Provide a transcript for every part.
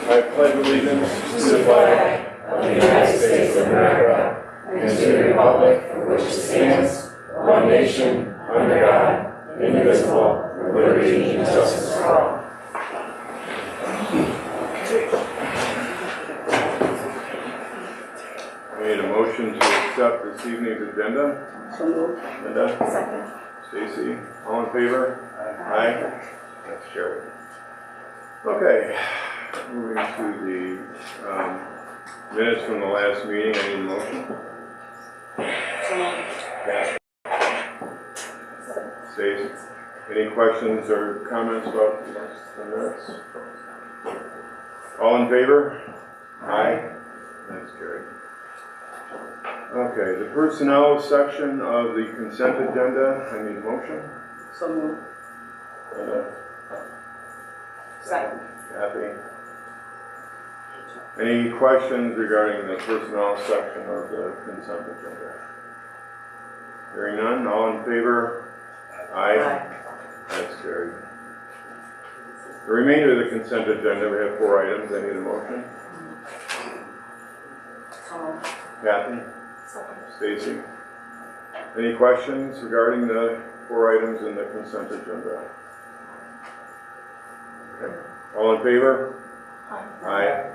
I pledge allegiance to the flag of the United States of America and to the republic for which it stands, one nation, under God, indivisible, with liberty and justice for all. I need a motion to accept this evening's agenda. So moved. Linda? Second. Stacy? All in favor? Aye. That's carried. Okay, moving to the minutes from the last meeting. I need a motion. Kathy? Stacy? Any questions or comments about the minutes? All in favor? Aye. That's carried. Okay, the personnel section of the consent agenda. I need a motion. So moved. Second. Kathy? Any questions regarding the personnel section of the consent agenda? Hearing none, all in favor? Aye. That's carried. The remainder of the consent agenda, we have 4 items. I need a motion. Kathy? Stacy? Any questions regarding the 4 items in the consent agenda? Okay. All in favor? Aye.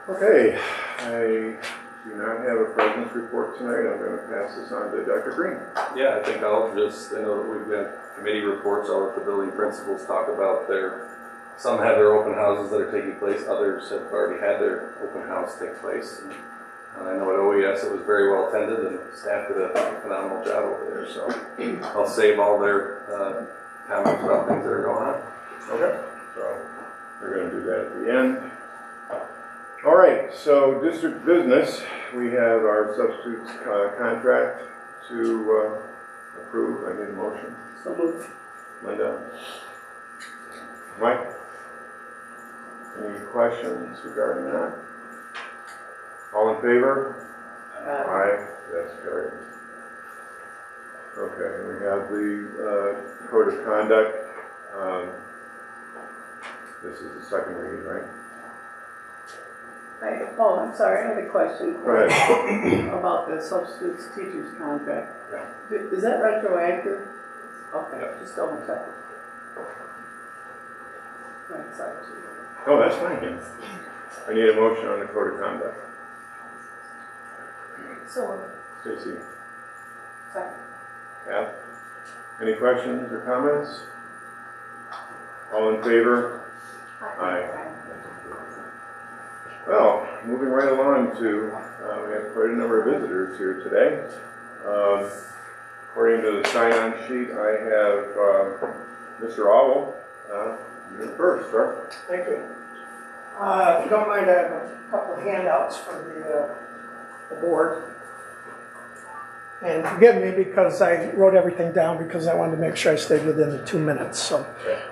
Okay, I do not have a president's report tonight. I'm going to pass this on to Dr. Green. Yeah, I think I know that we've got committee reports. I'll let the building principals talk about some have their open houses that are taking place, others have already had their open house take place. And I know at OES it was very well attended and staff did a phenomenal job over there, so I'll save all their comments about things that are going on. Okay, so we're going to do that at the end. All right, so district business, we have our substitutes contract to approve. I need a motion. So moved. Linda? Mike? Any questions regarding that? All in favor? Aye. That's carried. Okay, we have the code of conduct. This is the second read, right? I'm sorry, I had a question Go ahead. about the substitutes teachers contract. Yeah. Is that retroactive? Okay, Yep. just double check. Right, sorry. Oh, that's fine. I need a motion on the code of conduct. So Stacy? second. Yeah. Any questions or comments? All in favor? Aye. Well, moving right along to, we have quite a number of visitors here today. According to the sign-on sheet, I have Mr. Owl. You're first, sir. Thank you. If you don't mind, I have a couple of handouts for the board. And forgive me because I wrote everything down because I wanted to make sure I stayed within the 2 minutes. So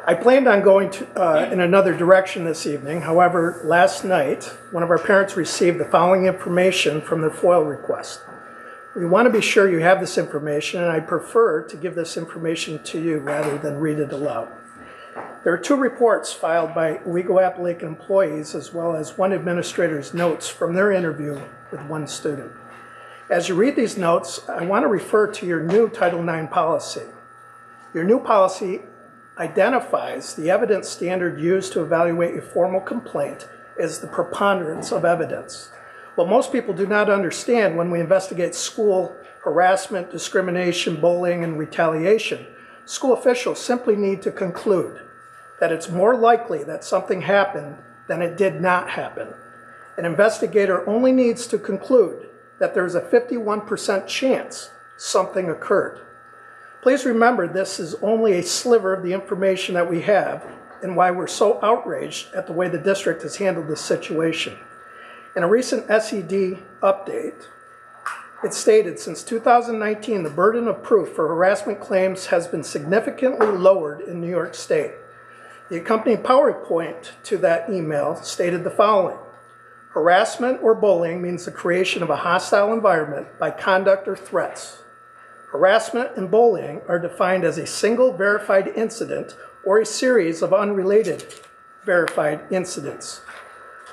I planned on going in another direction this evening. However, last night, one of our parents received the following information from their FOIL request. We want to be sure you have this information, and I prefer to give this information to you rather than read it aloud. There are 2 reports filed by Owego-Appalachian employees as well as one administrator's notes from their interview with one student. As you read these notes, I want to refer to your new Title IX policy. Your new policy identifies the evidence standard used to evaluate a formal complaint as the preponderance of evidence. What most people do not understand when we investigate school harassment, discrimination, bullying, and retaliation, school officials simply need to conclude that it's more likely that something happened than it did not happen. An investigator only needs to conclude that there's a 51% chance something occurred. Please remember this is only a sliver of the information that we have and why we're so outraged at the way the district has handled this situation. In a recent SED update, it stated since 2019 the burden of proof for harassment claims has been significantly lowered in New York State. The accompanying PowerPoint to that email stated the following: harassment or bullying means the creation of a hostile environment by conduct or threats. Harassment and bullying are defined as a single verified incident or a series of unrelated verified incidents.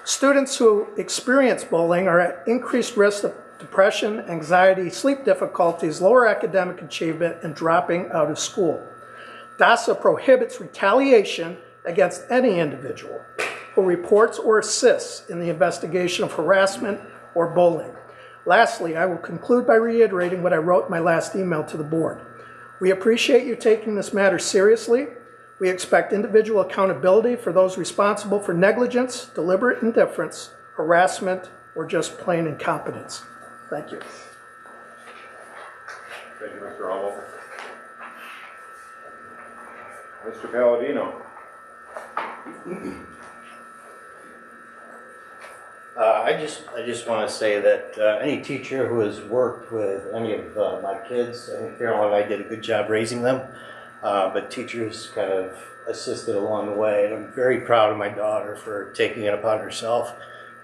Students who experience bullying are at increased risk of depression, anxiety, sleep difficulties, lower academic achievement, and dropping out of school. DASA prohibits retaliation against any individual who reports or assists in the investigation of harassment or bullying. Lastly, I will conclude by reiterating what I wrote in my last email to the board. We appreciate you taking this matter seriously. We expect individual accountability for those responsible for negligence, deliberate indifference, harassment, or just plain incompetence. Thank you. Thank you, Mr. Hummel. Mr. Palladino. I just want to say that any teacher who has worked with any of my kids, I think Carol and I did a good job raising them, but teachers kind of assisted along the way. And I'm very proud of my daughter for taking it upon herself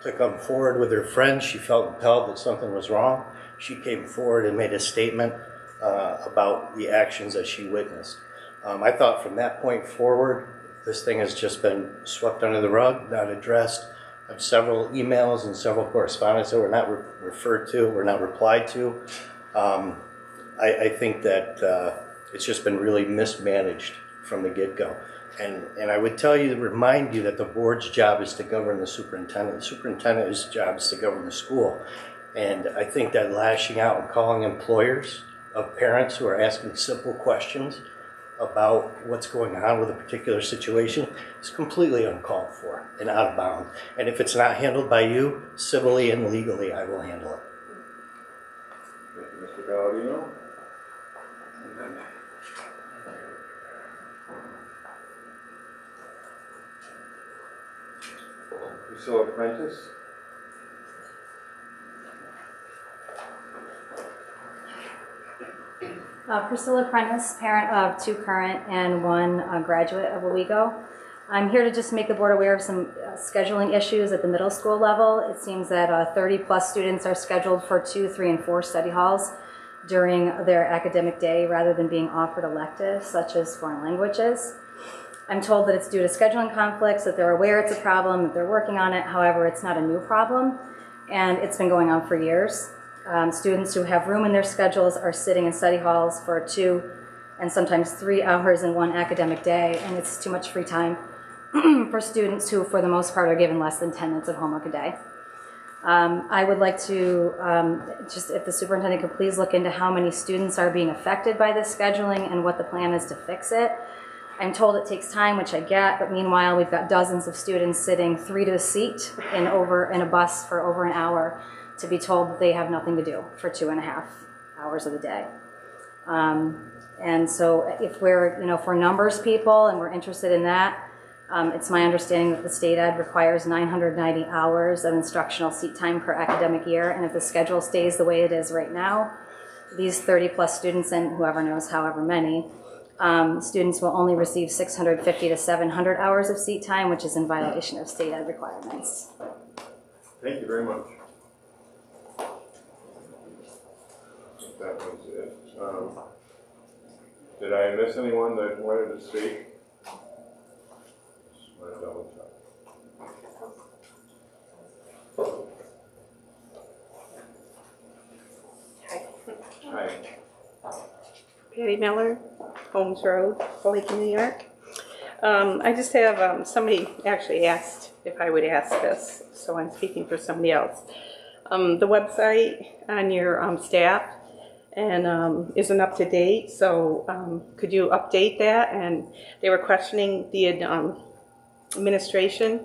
to come forward with her friends. She felt impelled that something was wrong. She came forward and made a statement about the actions that she witnessed. I thought from that point forward, this thing has just been swept under the rug, not addressed. I have several emails and several correspondence that were not referred to, were not replied to. I think that it's just been really mismanaged from the get-go. And I would tell you, remind you that the board's job is to govern the superintendent. The superintendent's job is to govern the school. And I think that lashing out and calling employers of parents who are asking simple questions about what's going on with a particular situation is completely uncalled for and out of bounds. And if it's not handled by you, civilly and legally, I will handle it. Thank you, Mr. Palladino. Priscilla Prentice. Priscilla Prentice, parent of 2 current and 1 graduate of Owego. I'm here to just make the board aware of some scheduling issues at the middle school level. It seems that 30 plus students are scheduled for 2, 3, and 4 study halls during their academic day rather than being offered electives such as foreign languages. I'm told that it's due to scheduling conflicts, that they're aware it's a problem, that they're working on it. However, it's not a new problem, and it's been going on for years. Students who have room in their schedules are sitting in study halls for 2 and sometimes 3 hours in one academic day, and it's too much free time for students who, for the most part, are given less than 10 minutes of homework a day. I would like to, just if the superintendent could please look into how many students are being affected by this scheduling and what the plan is to fix it. I'm told it takes time, which I get, but meanwhile, we've got dozens of students sitting 3 to a seat in a bus for over an hour to be told that they have nothing to do for 2.5 hours of the day. And so if we're, if we're numbers people and we're interested in that, it's my understanding that the state ed requires 990 hours of instructional seat time per academic year, and if the schedule stays the way it is right now, these 30 plus students, and whoever knows however many, students will only receive 650 to 700 hours of seat time, which is in violation of state ed requirements. Thank you very much. That was it. Did I miss anyone that wanted to speak? Just want to double check. Hi. Patty Miller, Holmes Road, Hoboken, New York. I just have, somebody actually asked if I would ask this, so I'm speaking for somebody else. The website on your staff and isn't up to date, so could you update that? And they were questioning the administration,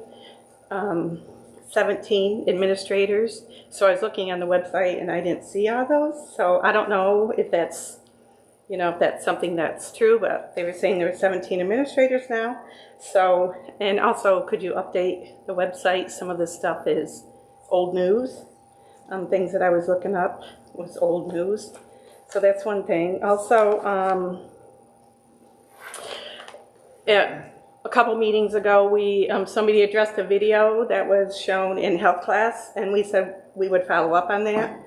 17 administrators. So I was looking on the website and I didn't see all those, so I don't know if that's if that's something that's true, but they were saying there were 17 administrators now. So, and also, could you update the website? Some of this stuff is old news. Things that I was looking up was old news. So that's one thing. Also, a couple meetings ago, somebody addressed a video that was shown in health class, and we said we would follow up on that.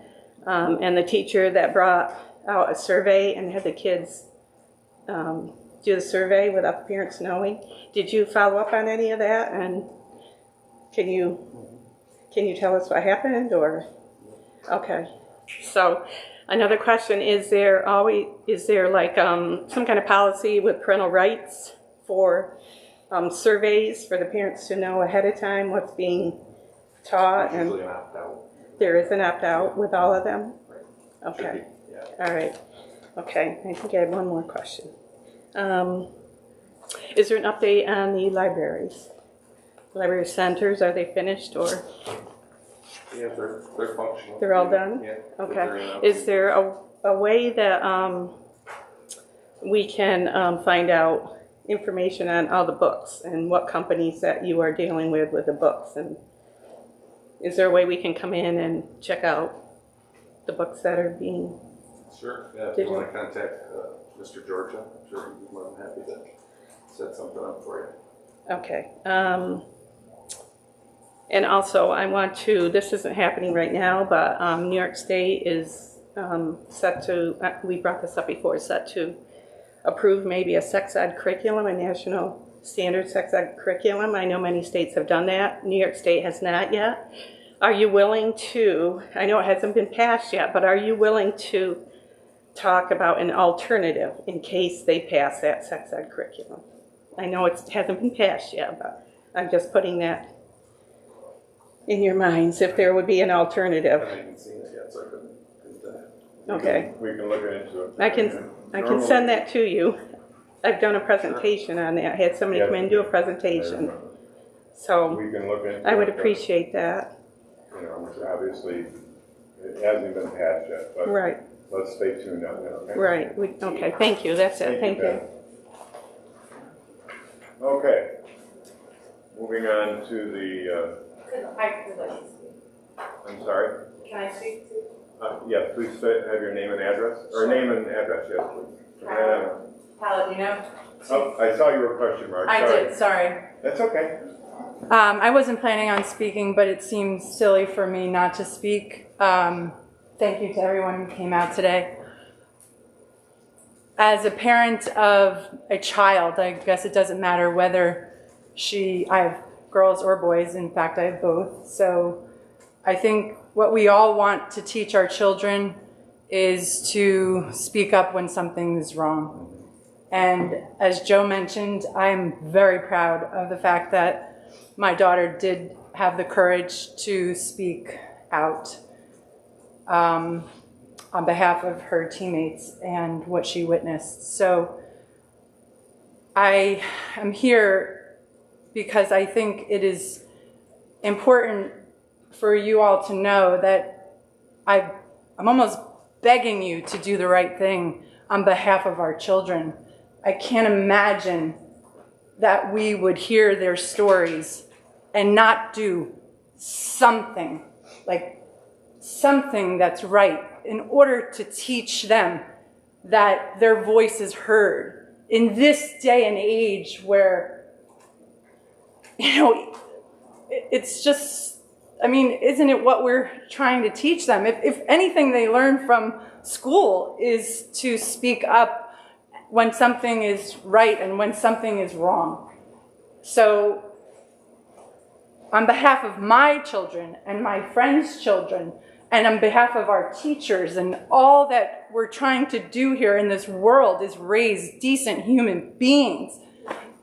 And the teacher that brought out a survey and had the kids do the survey without the parents knowing. Did you follow up on any of that? And can you tell us what happened, or? Okay. So another question, is there like some kind of policy with parental rights for surveys for the parents to know ahead of time what's being taught? There's And usually an opt-out. there is an opt-out with all of them? Should be, Okay. yeah. All right. Okay. I think I have one more question. Is there an update on the libraries? Library centers, are they finished, or Yeah, they're functional. they're all done? Yeah. Okay. They're in Is there a way that we can find out information on all the books and what companies that you are dealing with the books? And is there a way we can come in and check out the books that are being? Sure. Yeah. If Did you you- want to contact Mr. Georgia, I'm sure he'd be more than happy to set something up for you. Okay. And also, I want to, this isn't happening right now, but New York State is set to, we brought this up before, set to approve maybe a sex ed curriculum, a national standard sex ed curriculum. I know many states have done that. New York State has not yet. Are you willing to, I know it hasn't been passed yet, but are you willing to talk about an alternative in case they pass that sex ed curriculum? I know it hasn't been passed yet, but I'm just putting that in your minds, if there would be an I alternative. haven't even seen it yet, so I couldn't Okay. We can look into it. I can send that to you. I've done a presentation on that. I had somebody come in and do a presentation. So We can look into it. I would but, appreciate that. You know, obviously, it hasn't been passed yet, but Right, let's stay tuned on that, okay? right. Okay, thank you. That's it. Thank you. Ben. Okay. Moving on to the, I'm sorry? Can I speak to? Yes, please have your name and address, or name and address, yes, please. Paladino? Oh, I saw your question mark. I Sorry. did, sorry. That's okay. I wasn't planning on speaking, but it seems silly for me not to speak. Thank you to everyone who came out today. As a parent of a child, I guess it doesn't matter whether I have girls or boys. In fact, I have both. So I think what we all want to teach our children is to speak up when something is wrong. And as Joe mentioned, I'm very proud of the fact that my daughter did have the courage to speak out on behalf of her teammates and what she witnessed. So I am here because I think it is important for you all to know that I'm almost begging you to do the right thing on behalf of our children. I can't imagine that we would hear their stories and not do something, like something that's right, in order to teach them that their voice is heard in this day and age where, you know, it's just, I mean, isn't it what we're trying to teach them? If anything they learn from school is to speak up when something is right and when something is wrong. So on behalf of my children and my friends' children, and on behalf of our teachers and all that we're trying to do here in this world is raise decent human beings,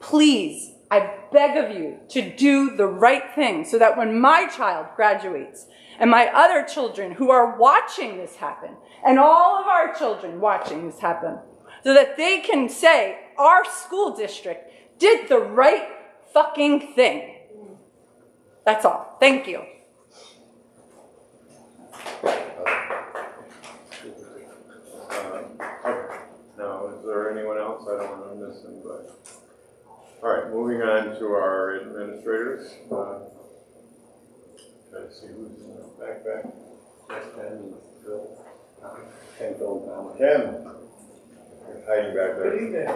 please, I beg of you to do the right thing so that when my child graduates and my other children who are watching this happen, and all of our children watching this happen, so that they can say, our school district did the right fucking thing. That's all. Thank you. Now, is there anyone else? I don't want to miss anybody. All right, moving on to our administrators. Try to see who's in the back. Ken, Phil, and Tom. Ken, you're hiding back there. Good evening.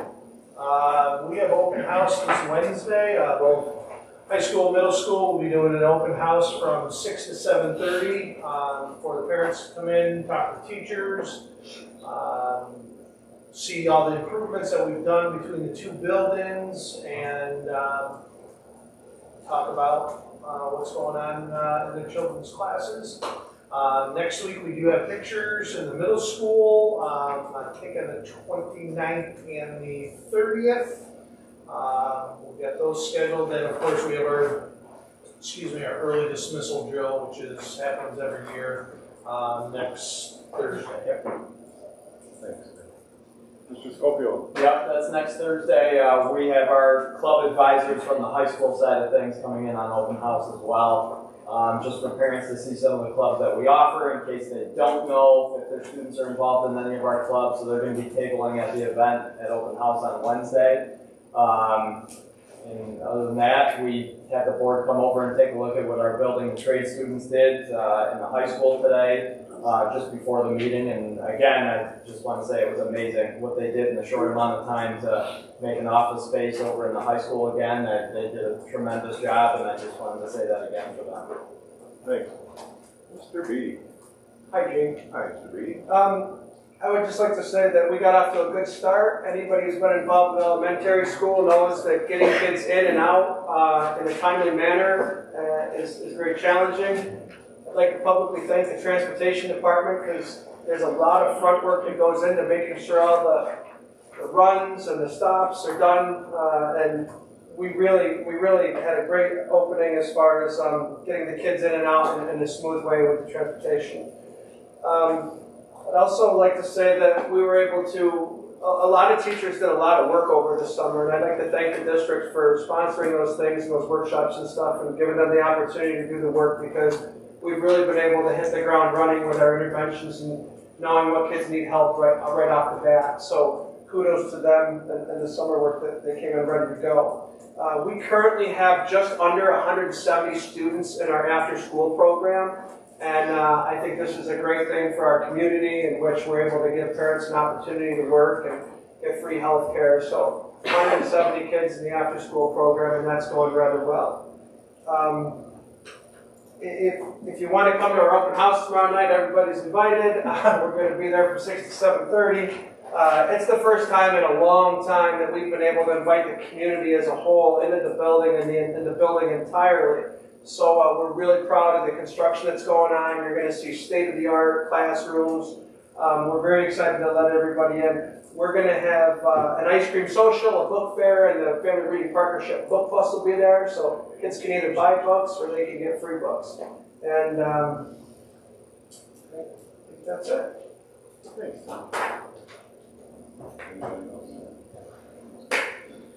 We have open house this Wednesday. Both high school, middle school will be doing an open house from 6 to 7:30 for the parents to come in, talk to teachers, see all the improvements that we've done between the two buildings and talk about what's going on in the children's classes. Next week we do have pictures in the middle school, I think on the 29th and the 30th. We'll get those scheduled. Then of course we have our early dismissal drill, which happens every year next Thursday. Thanks. Mr. Schofield. Yep, that's next Thursday. We have our club advisors from the high school side of things coming in on open house as well. Just for parents to see some of the clubs that we offer in case they don't know if their students are involved in any of our clubs. So they're going to be tabling at the event at open house on Wednesday. And other than that, we had the board come over and take a look at what our building and trade students did in the high school today, just before the meeting. And again, I just want to say it was amazing what they did in a short amount of time to make an office space over in the high school again. They did a tremendous job, and I just wanted to say that again for them. Thanks. Mr. Beatty. Hi, Gene. Hi, Mr. Beatty. I would just like to say that we got off to a good start. Anybody who's been involved in elementary school knows that getting kids in and out in a timely manner is very challenging. I'd like to publicly thank the transportation department because there's a lot of front work that goes into making sure all the runs and the stops are done. And we really had a great opening as far as getting the kids in and out in a smooth way with the transportation. I'd also like to say that we were able to, a lot of teachers did a lot of work over the summer, and I'd like to thank the district for sponsoring those things, those workshops and stuff, and giving them the opportunity to do the work, because we've really been able to hit the ground running with our interventions and knowing what kids need help right off the bat. So kudos to them and the summer work that they came in ready to go. We currently have just under 170 students in our after-school program. And I think this is a great thing for our community in which we're able to give parents an opportunity to work and get free health care. So 170 kids in the after-school program, and that's going rather well. If you want to come to our open house tomorrow night, everybody's invited. We're going to be there from 6 to 7:30. It's the first time in a long time that we've been able to invite the community as a whole into the building and in the building entirely. So we're really proud of the construction that's going on. You're going to see state-of-the-art classrooms. We're very excited to let everybody in. We're going to have an ice cream social, a book fair, and the Family Reading Partnership Book Plus will be there. So kids can either buy books or they can get free books. And I think that's it. Thanks.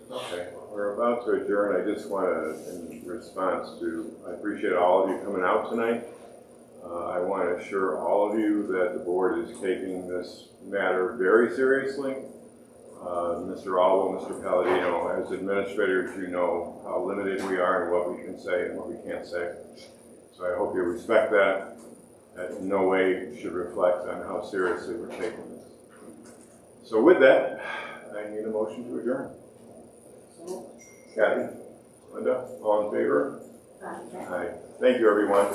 Okay, we're about to adjourn. I just want to, in response to, I appreciate all of you coming out tonight. I want to assure all of you that the board is taking this matter very seriously. Mr. Albo, Mr. Palladino, as administrators, you know how limited we are in what we can say and what we can't say. So I hope you respect that. That in no way should reflect on how seriously we're taking this. So with that, I need a motion to adjourn. Kathy, Linda, all in favor? Aye. Thank you, everyone.